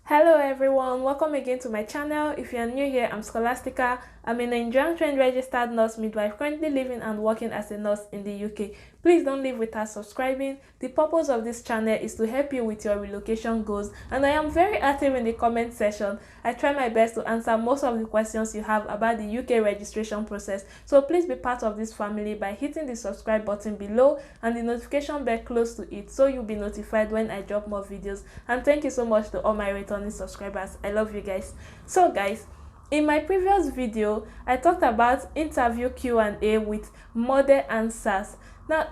Hello everyone, welcome again to my channel. If you are new here, I'm Scholastica. I'm a Nigerian trained registered nurse midwife currently living and working as a nurse in the UK. Please don't leave without subscribing. The purpose of this channel is to help you with your relocation goals, and I am very active in the comment section. I try my best to answer most of the questions you have about the UK registration process, so please be part of this family by hitting the subscribe button below and the notification bell close to it so you'll be notified when I drop more videos. And thank you so much to all my returning subscribers. I love you guys. So guys, in my previous video I talked about interview Q&A with model answers. Now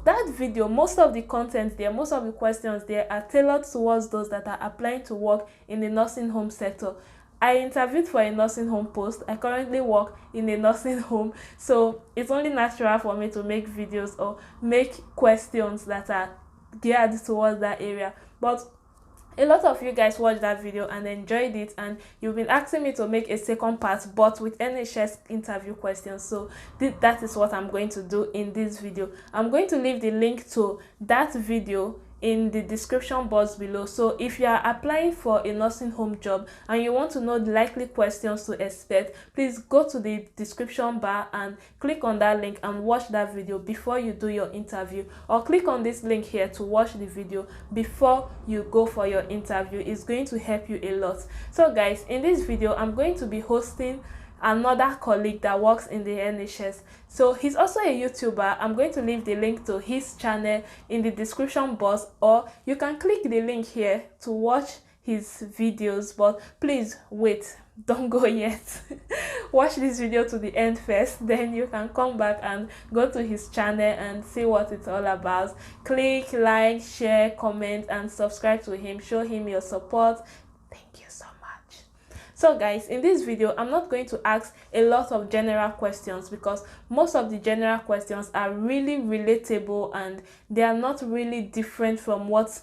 that video, most of the content there, most of the questions there are tailored towards those that are applying to work in the nursing home sector. I interviewed for a nursing home post. I currently work in a nursing home, so it's only natural for me to make videos or make questions that are geared towards that area. But a lot of you guys watched that video and enjoyed it, and you've been asking me to make a second part but with NHS interview questions. So that is what I'm going to do in this video. I'm going to leave the link to that video in the description box below. So if you are applying for a nursing home job and you want to know the likely questions to expect, please go to the description bar and click on that link and watch that video before you do your interview, or click on this link here to watch the video before you go for your interview. It's going to help you a lot. So guys, in this video I'm going to be hosting another colleague that works in the NHS. So he's also a YouTuber. I'm going to leave the link to his channel in the description box, or you can click the link here to watch his videos. But please wait, don't go yet. Watch this video to the end first, then you can come back and go to his channel and see what it's all about. Click like, share, comment and subscribe to him. Show him your support. Thank you so much. So guys, in this video I'm not going to ask a lot of general questions because most of the general questions are really relatable and they are not really different from what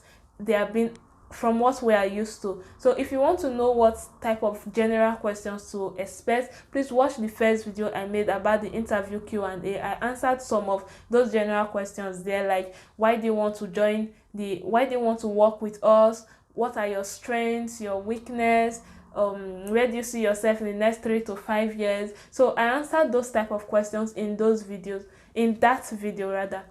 we are used to. So if you want to know what type of general questions to expect, please watch the first video I made about the interview Q&A. I answered some of those general questions there, like why do you want to work with us, what are your strengths, your weakness, where do you see yourself in the next 3 to 5 years. So I answered those type of questions in those videos, in that video rather.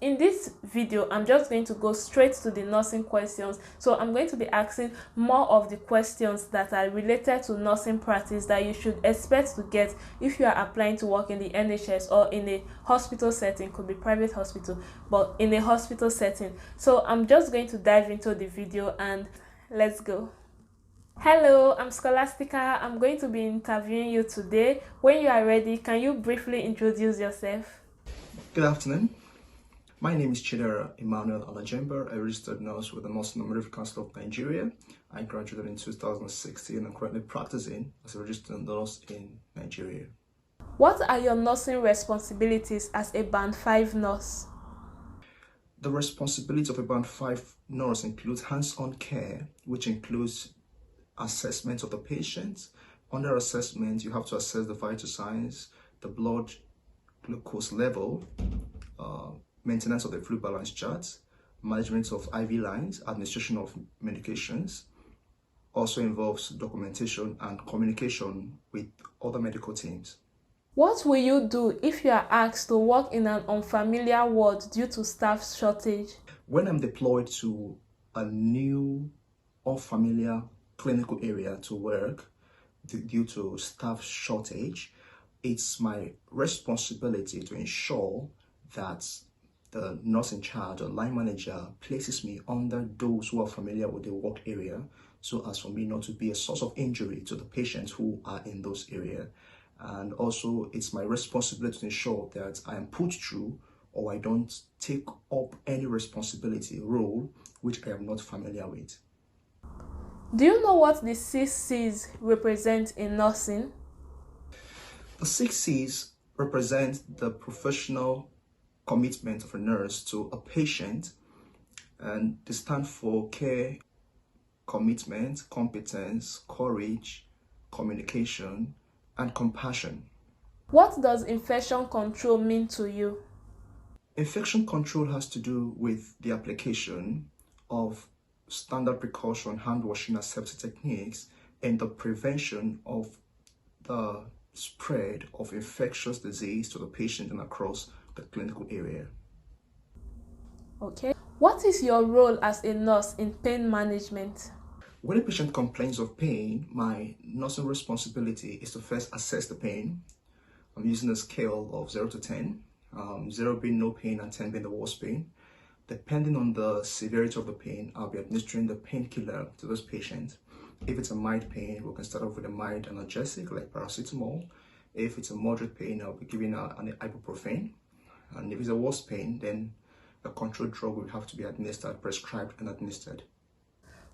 In this video I'm just going to go straight to the nursing questions. So I'm going to be asking more of the questions that are related to nursing practice that you should expect to get if you are applying to work in the NHS or in a hospital setting. Could be private hospital, but in a hospital setting. So I'm just going to dive into the video and let's go. Hello, I'm Scholastica. I'm going to be interviewing you today. When you are ready, can you briefly introduce yourself? Good afternoon. My name is Chidera Emmanuel Jemba, a registered nurse with the Nursing and Midwifery Council of Nigeria. I graduated in 2016 and I'm currently practicing as a registered nurse in Nigeria. What are your nursing responsibilities as a Band 5 nurse? The responsibility of a Band 5 nurse includes hands-on care, which includes assessment of the patient. Under assessment, you have to assess the vital signs, the blood glucose level, maintenance of the fluid balance chart, management of IV lines, administration of medications. Also involves documentation and communication with other medical teams. What will you do if you are asked to work in an unfamiliar ward due to staff shortage? When I'm deployed to a new unfamiliar clinical area to work due to staff shortage, it's my responsibility to ensure that the nurse in charge or line manager places me under those who are familiar with the work area, so as for me not to be a source of injury to the patients who are in those areas. And also it's my responsibility to ensure that I am put through or I don't take up any responsibility role which I am not familiar with. Do you know what the 6 C's represent in nursing? The 6 C's represent the professional commitment of a nurse to a patient, and they stand for care, commitment, competence, courage, communication, and compassion. What does infection control mean to you? Infection control has to do with the application of standard precaution, hand washing, aseptic techniques, and the prevention of the spread of infectious disease to the patient and across the clinical area. Okay. What is your role as a nurse in pain management? When a patient complains of pain, my nursing responsibility is to first assess the pain. I'm using a scale of 0 to 10, 0 being no pain and 10 being the worst pain. Depending on the severity of the pain, I'll be administering the painkiller to this patient. If it's a mild pain, we can start off with a mild analgesic like paracetamol. If it's a moderate pain, I'll be giving an ibuprofen. And if it's a worse pain, then a controlled drug will have to be administered, prescribed and administered.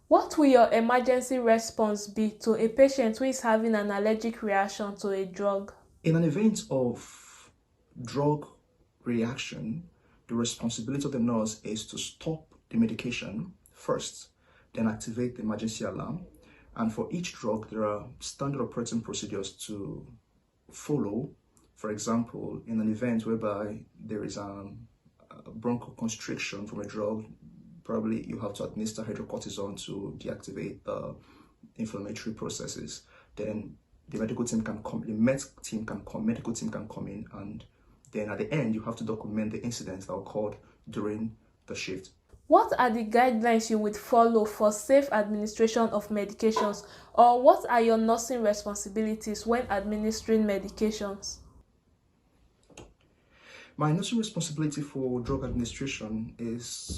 What will your emergency response be to a patient who is having an allergic reaction to a drug? In an event of drug reaction, the responsibility of the nurse is to stop the medication first, then activate the emergency alarm. And for each drug, there are standard operating procedures to follow. For example, in an event whereby there is a bronchoconstriction from a drug, probably you have to administer hydrocortisone to deactivate the inflammatory processes. Then the medical team can come, medical team can come in, and then at the end you have to document the incidents that occurred during the shift. What are the guidelines you would follow for safe administration of medications, or what are your nursing responsibilities when administering medications? My nursing responsibility for drug administration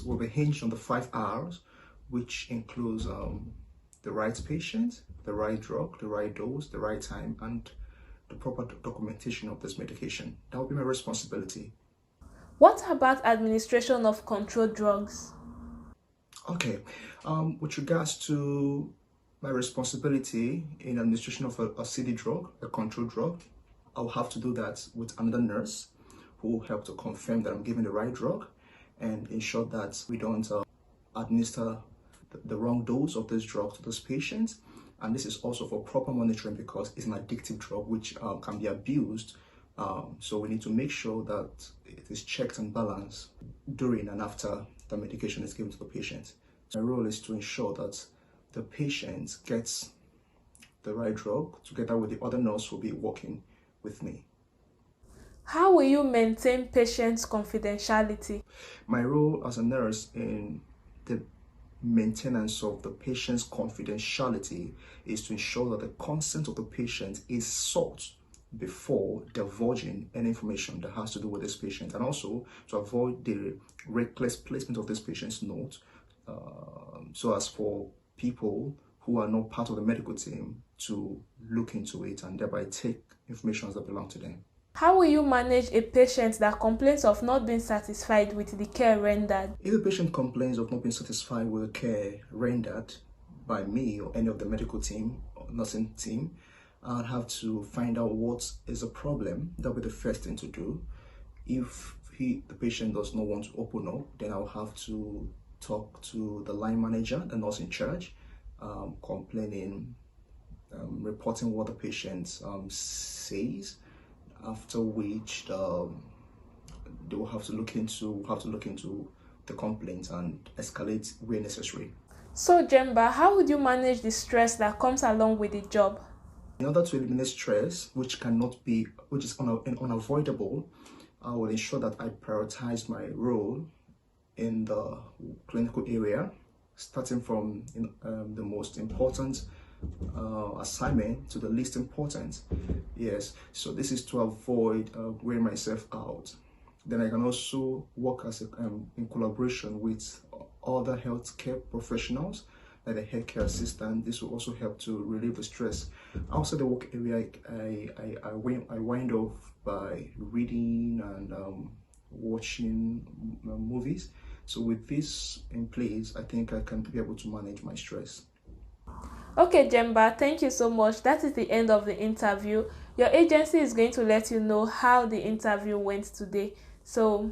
will be hinged on the 5 R's, which includes the right patient, the right drug, the right dose, the right time, and the proper documentation of this medication. That will be my responsibility. What about administration of controlled drugs? Okay, with regards to my responsibility in administration of a CD drug, a controlled drug, I'll have to do that with another nurse who will help to confirm that I'm giving the right drug and ensure that we don't administer the wrong dose of this drug to this patient. And this is also for proper monitoring because it's an addictive drug which can be abused. So we need to make sure that it is checked and balanced during and after the medication is given to the patient. My role is to ensure that the patient gets the right drug together with the other nurse who will be working with me. How will you maintain patient's confidentiality? My role as a nurse in the maintenance of the patient's confidentiality is to ensure that the consent of the patient is sought before divulging any information that has to do with this patient, and also to avoid the reckless placement of this patient's note, so as for people who are not part of the medical team to look into it and thereby take information that belong to them. How will you manage a patient that complains of not being satisfied with the care rendered? If a patient complains of not being satisfied with the care rendered by me or any of the medical team or nursing team, I'll have to find out what is the problem. That'll be the first thing to do. If the patient does not want to open up, then I'll have to talk to the line manager, the nurse in charge, complaining, reporting what the patient says. After which they will have to look into the complaint and escalate where necessary. So Jemba, how would you manage the stress that comes along with the job? In order to eliminate stress, which is unavoidable, I will ensure that I prioritize my role in the clinical area, starting from the most important assignment to the least important. Yes, so this is to avoid wearing myself out. Then I can also work in collaboration with other healthcare professionals, like a healthcare assistant. This will also help to relieve the stress. Outside the work area, I wind off by reading and watching movies. So with this in place, I think I can be able to manage my stress. Okay, Jemba, thank you so much. That is the end of the interview. Your agency is going to let you know how the interview went today. So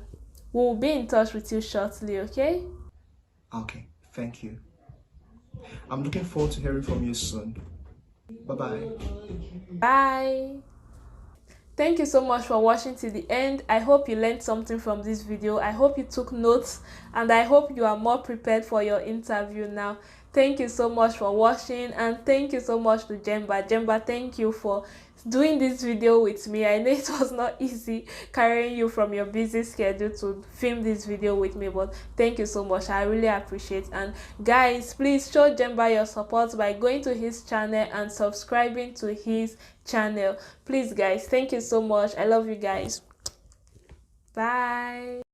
we'll be in touch with you shortly, okay? Okay, thank you. I'm looking forward to hearing from you soon. Bye-bye. Bye. Thank you so much for watching to the end. I hope you learned something from this video. I hope you took notes, and I hope you are more prepared for your interview now. Thank you so much for watching, and thank you so much to Jemba. Jemba, thank you for doing this video with me. I know it was not easy carrying you from your busy schedule to film this video with me, but thank you so much. I really appreciate. And guys, please show Jemba your support by going to his channel and subscribing to his channel. Please guys, thank you so much. I love you guys. Bye.